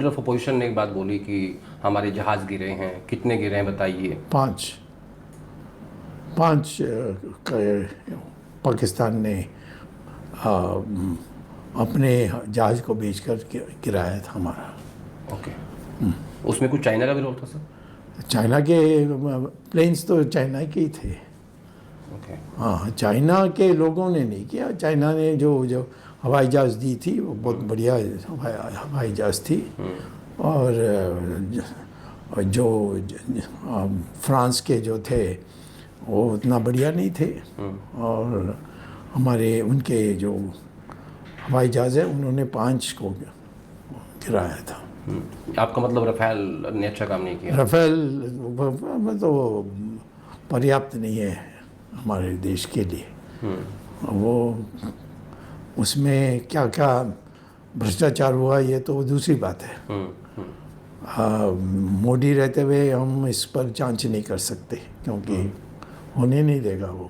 Leader of opposition ने एक बात बोली कि हमारे जहाज़ गिरे हैं, कितने गिरे हैं बताइए। 5 पाकिस्तान ने अपने जहाज़ को बेचकर गिराया था हमारा। ओके। उसमें कुछ चाइना का भी रोल था सर? चाइना के प्लेन्स तो चाइना के ही थे। ओके। हाँ, चाइना के लोगों ने नहीं किया। चाइना ने जो हवाई जहाज़ दी थी वो बहुत बढ़िया हवाई जहाज़ थी। और जो फ्रांस के जो थे वो उतना बढ़िया नहीं थे। और हमारे उनके जो हवाई जहाज़ है उन्होंने 5 को गिराया था। आपका मतलब रफेल ने अच्छा काम नहीं किया? रफेल तो पर्याप्त नहीं है हमारे देश के लिए। वो उसमें क्या क्या भ्रष्टाचार हुआ ये तो दूसरी बात है। मोदी रहते हुए हम इस पर जांच नहीं कर सकते क्योंकि होने नहीं देगा वो।